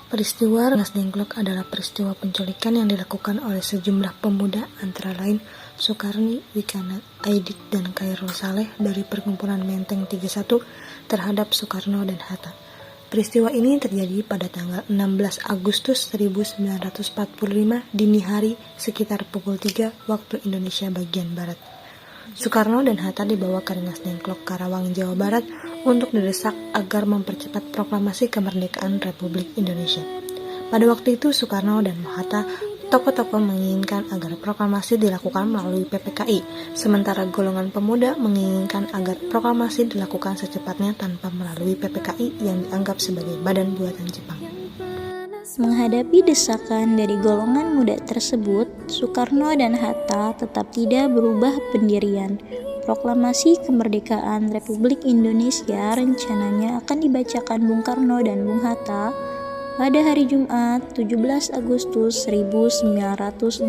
Peristiwa Rengas Dengklok adalah peristiwa penculikan yang dilakukan oleh sejumlah pemuda antara lain Sukarni, Wikana, Aidit, dan Khairul Saleh dari Perkumpulan Menteng 31 terhadap Soekarno dan Hatta. Peristiwa ini terjadi pada tanggal 16 Agustus 1945 dini hari sekitar pukul 3 waktu Indonesia bagian Barat. Soekarno dan Hatta dibawa ke Rengas Dengklok, Karawang, Jawa Barat untuk didesak agar mempercepat proklamasi kemerdekaan Republik Indonesia. Pada waktu itu Soekarno dan Hatta, tokoh-tokoh menginginkan agar proklamasi dilakukan melalui PPKI, sementara golongan pemuda menginginkan agar proklamasi dilakukan secepatnya tanpa melalui PPKI yang dianggap sebagai badan buatan Jepang. Menghadapi desakan dari golongan muda tersebut, Soekarno dan Hatta tetap tidak berubah pendirian. Proklamasi kemerdekaan Republik Indonesia rencananya akan dibacakan Bung Karno dan Bung Hatta pada hari Jumat 17 Agustus 1945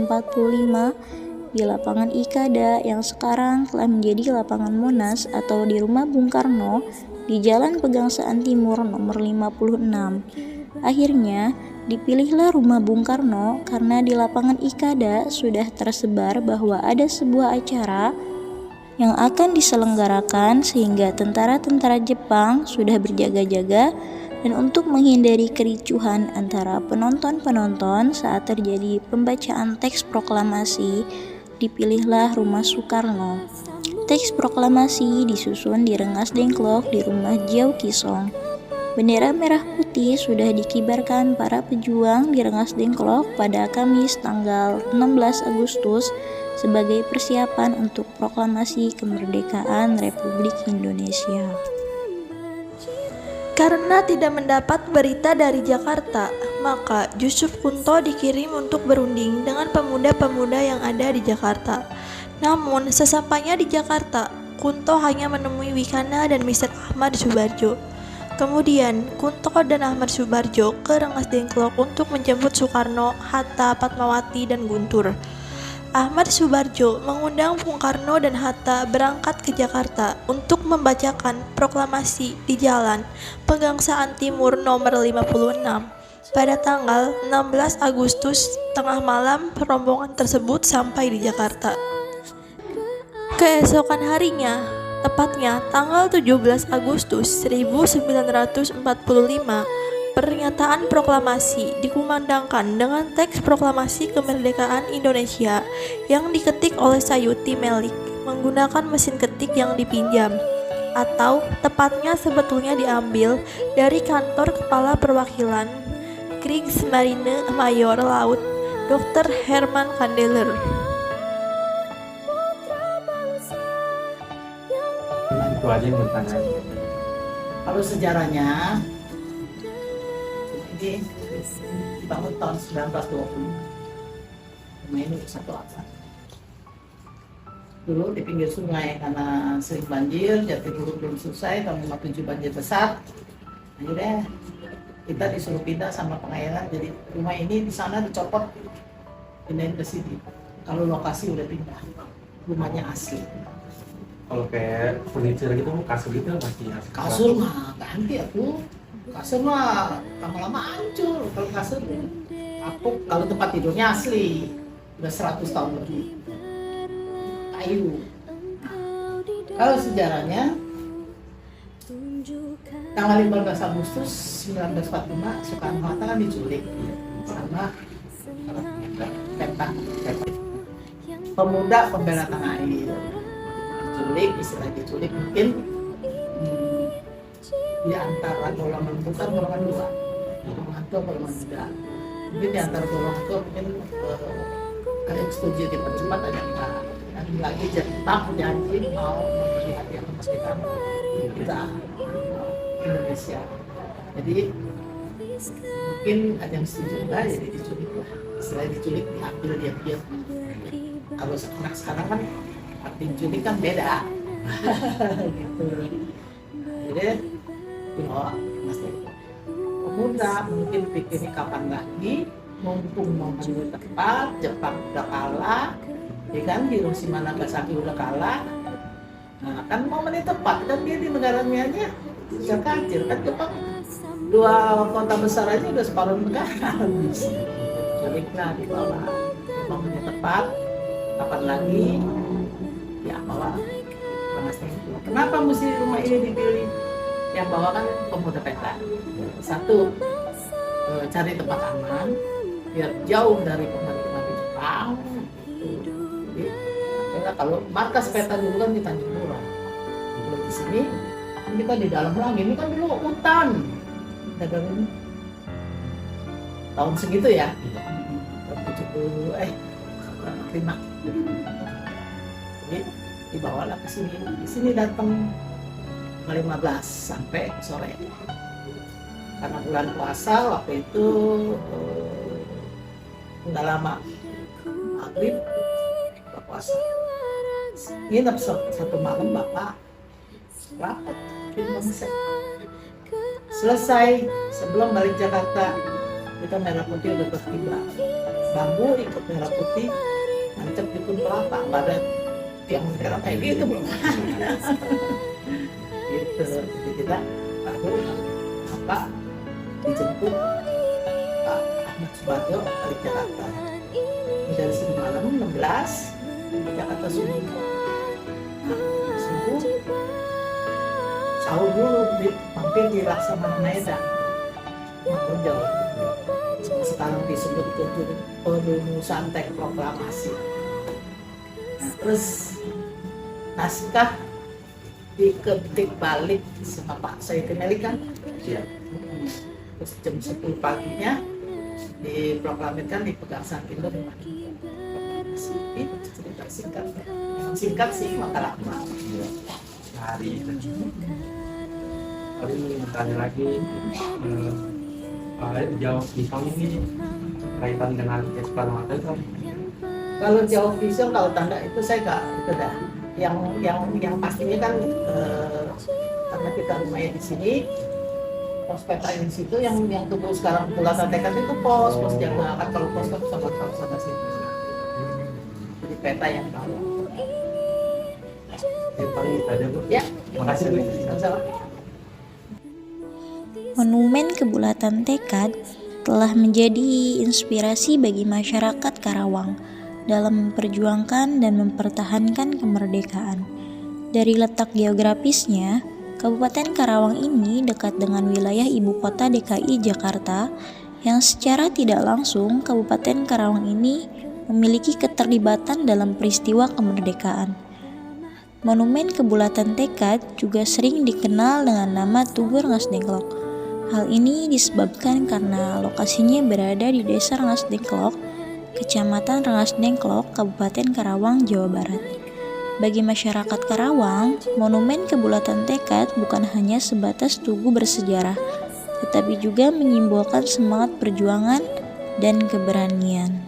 di lapangan Ikada yang sekarang telah menjadi lapangan Monas atau di rumah Bung Karno di Jalan Pegangsaan Timur nomor 56. Akhirnya dipilihlah rumah Bung Karno karena di lapangan Ikada sudah tersebar bahwa ada sebuah acara yang akan diselenggarakan sehingga tentara-tentara Jepang sudah berjaga-jaga, dan untuk menghindari kericuhan antara penonton-penonton saat terjadi pembacaan teks proklamasi, dipilihlah rumah Soekarno. Teks proklamasi disusun di Rengas Dengklok di rumah Jiao Kisong. Bendera merah putih sudah dikibarkan para pejuang di Rengas Dengklok pada Kamis tanggal 16 Agustus sebagai persiapan untuk proklamasi kemerdekaan Republik Indonesia. Karena tidak mendapat berita dari Jakarta, maka Yusuf Kunto dikirim untuk berunding dengan pemuda-pemuda yang ada di Jakarta. Namun, sesampainya di Jakarta, Kunto hanya menemui Wikana dan Mr. Ahmad Subarjo. Kemudian, Kunto dan Ahmad Subarjo ke Rengas Dengklok untuk menjemput Soekarno, Hatta, Fatmawati, dan Guntur. Ahmad Subarjo mengundang Bung Karno dan Hatta berangkat ke Jakarta untuk membacakan proklamasi di Jalan Pegangsaan Timur nomor 56. Pada tanggal 16 Agustus tengah malam rombongan tersebut sampai di Jakarta. Keesokan harinya, tepatnya tanggal 17 Agustus 1945, pernyataan proklamasi dikumandangkan dengan teks proklamasi kemerdekaan Indonesia yang diketik oleh Sayuti Melik menggunakan mesin ketik yang dipinjam, atau tepatnya sebetulnya diambil dari kantor Kepala Perwakilan Kriegsmarine Mayor Laut Dr. Herman Kandeler. Itu aja yang bertanya. Kalau sejarahnya ini dibangun tahun 1920. Rumah ini satu atap. Dulu di pinggir sungai karena sering banjir, Jatiluhur belum selesai, tahun 57 banjir besar. Akhirnya kita disuruh pindah sama pengairan, jadi rumah ini di sana dicopot, pindahin ke sini. Kalau lokasi udah pindah, rumahnya asli. Kalau kayak furniture gitu, kasur gitu masih asli. Kasur mah ganti aku. Kasur mah lama-lama hancur. Kalau kasur kapuk, kalau tempat tidurnya asli udah 100 tahun lebih, kayu. Kalau sejarahnya tanggal 15 Agustus 1945 Soekarno-Hatta kan diculik sama pemuda pembela tanah air. Diculik, istilah diculik mungkin di antara golongan, bukan golongan dua, golongan tua, golongan muda. Mungkin di antara golongan tua mungkin ada yang setuju dipercepat, ada yang enggak. Dan lagi tetap janji mau memberi hadiah kemerdekaan kita Indonesia. Jadi mungkin ada yang setuju enggak, jadi diculik lah. Setelah diculik diambil diam-diam. Kalau anak sekarang kan arti diculik kan beda. Gitu. Jadi Mas pemuda mungkin pikirnya kapan lagi, mumpung momennya tepat, Jepang udah kalah, ya kan, Hiroshima Nagasaki udah kalah. Nah kan momennya tepat, kan dia di negaranya aja bisa kacir kan, Jepang Dua kota besar aja udah separuh negara habis. Culiklah di bawah momennya tepat. Kapan lagi? Ya bawa Rengas Dengklok. Kenapa mesti rumah ini dipilih? Yang bawa kan pemuda peta. Satu, cari tempat aman biar jauh dari pemerintah Jepang. Jadi, akhirnya kalau markas peta dulu kan di Tanjung Pura. Kalau di sini kan kita di dalam lagi. Ini kan dulu hutan. Dari tahun segitu ya. 70 5. Jadi dibawalah ke sini. Di sini datang 15 sampai sore. Karena bulan puasa waktu itu udah lama maghrib buka puasa. Nginep satu malam bapak rapat di Bangsek. Selesai sebelum balik Jakarta kita merah putih udah tertiba. Bambu ikut merah putih nancep di pohon kelapa, nggak ada tiang merah kayak gitu belum ada. Gitu. Jadi kita baru apa dijemput Pak Ahmad Subarjo balik Jakarta. Dari sini malam 16 di Jakarta subuh. Subuh sahur dulu mampir di Laksamana Medan. Mampir jauh. Sekarang disebut perumusan teks proklamasi. Nah, terus naskah diketik balik sama Pak Sayyidina Ali kan? Iya. Terus jam 10 paginya diproklamirkan di Pegangsaan Indo di mana? Itu cerita singkat. Singkat sih maka lama. Hari itu. Tapi mau tanya lagi, jauh pisang ini kaitan dengan Soekarno Hatta kan? Kalau jauh pisau, kalau tanda itu saya nggak itu dah. Yang pastinya kan karena kita rumahnya di sini, pos peta di situ yang tubuh sekarang Bulatan Tekad itu pos jaga kan, kalau pos kan sama sini. Jadi peta yang tahu. Yang paling itu aja Bu. Ya, Makasih Bu. sama-sama. Monumen Kebulatan Tekad telah menjadi inspirasi bagi masyarakat Karawang dalam memperjuangkan dan mempertahankan kemerdekaan. Dari letak geografisnya, Kabupaten Karawang ini dekat dengan wilayah ibu kota DKI Jakarta, yang secara tidak langsung Kabupaten Karawang ini memiliki keterlibatan dalam peristiwa kemerdekaan. Monumen Kebulatan Tekad juga sering dikenal dengan nama Tugu Rengas Dengklok. Hal ini disebabkan karena lokasinya berada di Desa Rengas Dengklok, Kecamatan Rengas Dengklok, Kabupaten Karawang, Jawa Barat. Bagi masyarakat Karawang, Monumen Kebulatan Tekad bukan hanya sebatas tugu bersejarah, tetapi juga menyimbolkan semangat perjuangan dan keberanian.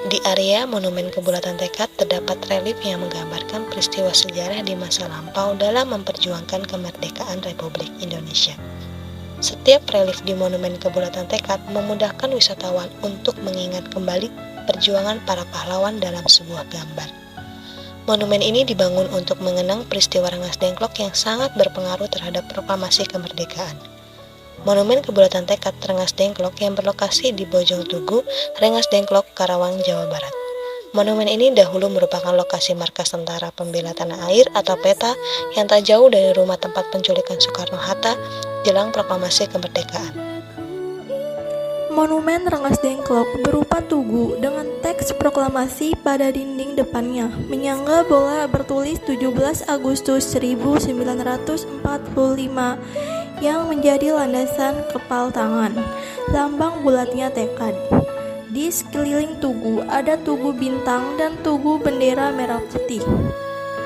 Di area Monumen Kebulatan Tekad terdapat relief yang menggambarkan peristiwa sejarah di masa lampau dalam memperjuangkan kemerdekaan Republik Indonesia. Setiap relief di Monumen Kebulatan Tekad memudahkan wisatawan untuk mengingat kembali perjuangan para pahlawan dalam sebuah gambar. Monumen ini dibangun untuk mengenang peristiwa Rengas Dengklok yang sangat berpengaruh terhadap proklamasi kemerdekaan. Monumen Kebulatan Tekad Rengas Dengklok yang berlokasi di Bojong Tugu, Rengas Dengklok, Karawang, Jawa Barat. Monumen ini dahulu merupakan lokasi markas Tentara Pembela Tanah Air atau PETA yang tak jauh dari rumah tempat penculikan Soekarno Hatta jelang proklamasi kemerdekaan. Monumen Rengas Dengklok berupa tugu dengan teks proklamasi pada dinding depannya, menyangga bola bertulis 17 Agustus 1945 yang menjadi landasan kepal tangan, lambang bulatnya tekad. Di sekeliling tugu ada tugu bintang dan tugu bendera merah putih.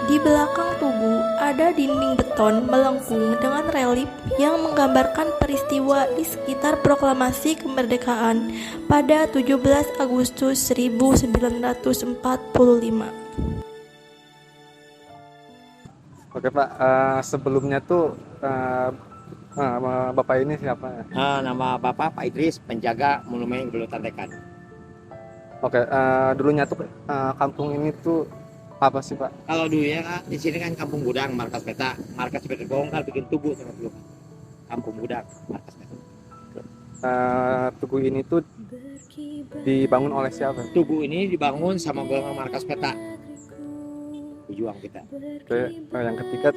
Di belakang tugu ada dinding beton melengkung dengan relief yang menggambarkan peristiwa di sekitar proklamasi kemerdekaan pada 17 Agustus 1945. Oke Pak, sebelumnya tuh Bapak ini siapa? Nama Bapak Pak Idris, penjaga Monumen Kebulatan Tekad. Oke, dulunya tuh kampung ini tuh apa sih Pak? Kalau dulu ya di sini kan kampung gudang, markas peta bongkar bikin tugu sama dulu. Kampung Budak Markas Peta. Tugu ini tuh dibangun oleh siapa? Tugu ini dibangun sama golongan Markas Peta. Pejuang kita. Yang ketiga,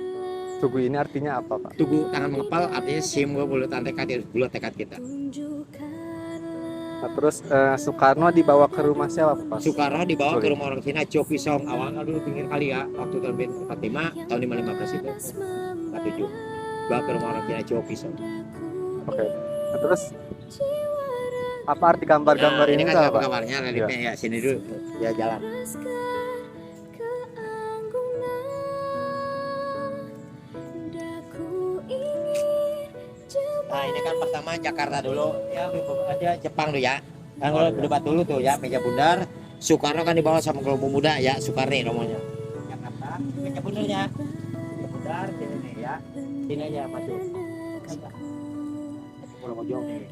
tugu ini artinya apa, Pak? Tugu tangan mengepal artinya simbol bulatan tekad, bulat tekad kita. Nah, terus Soekarno dibawa ke rumah siapa, Pak? Soekarno dibawa Sorry. ke rumah orang Cina, Chow Pisong. Awalnya dulu pinggir kali ya, waktu tahun 45, tahun 515 itu. 47. Bawa ke rumah orang Cina, Chow Pisong. Oke. Nah, terus apa arti gambar-gambar Nah, ini kan tuh apa? kabarnya reliefnya ya sini dulu. Ya jalan. Nah ini kan pertama Jakarta dulu ya ada Jepang tuh ya kan kalau debat dulu tuh ya meja bundar Soekarno kan dibawa sama kelompok muda ya Soekarni namanya Jakarta meja bundarnya meja bundar sini nih ya sini aja maju Pulau Bojong nih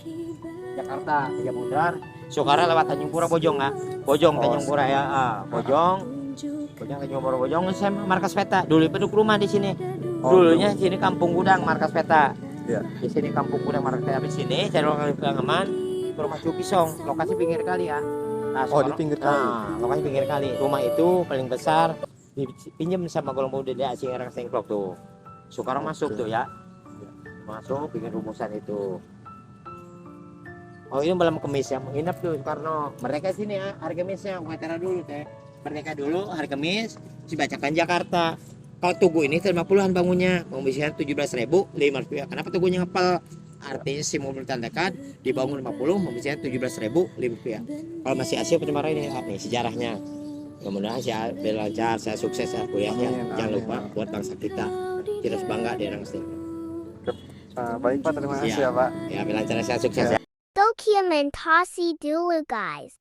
Jakarta meja bundar Soekarno lewat Tanjung Pura Bojong nggak Bojong Tanjung Pura ya Bojong Tanjung Pura Bojong saya Markas Peta dulu penduduk rumah di sini dulunya sini Kampung Gudang Markas Peta. Iya. Di sini Kampung Gudang Markas Peta di sini cari lokasi aman ke rumah Chow Pisong lokasi pinggir kali ya. Nah, Oh, di pinggir kali. Nah, lokasi pinggir kali. Rumah itu paling besar dipinjam sama kelompok muda asing orang Sengklok tuh. Soekarno masuk tuh ya. Masuk bikin rumusan itu. Oh ini malam kemis ya menginap tuh Soekarno. Mereka sini ya hari Kemisnya wawancara dulu teh. Merdeka dulu hari Kemis dibacakan Jakarta. Kalau tugu ini 50-an bangunnya, pembersihan 17.500 rupiah. Kenapa tugunya ngepel? Artinya simbol bulatan tekad dibangun 50, pembersihan 17.000 rupiah. Kalau masih Asia pencemara ini sejarahnya. Mudah-mudahan saya lancar, saya sukses ya kuliahnya. Amin, Jangan amin, lupa amin. buat bangsa kita. Kita harus bangga di orang Sting. Baik, Pak, terima kasih Siap. ya, Pak. Ya, lancar saya sukses ya. Dokumentasi dulu guys.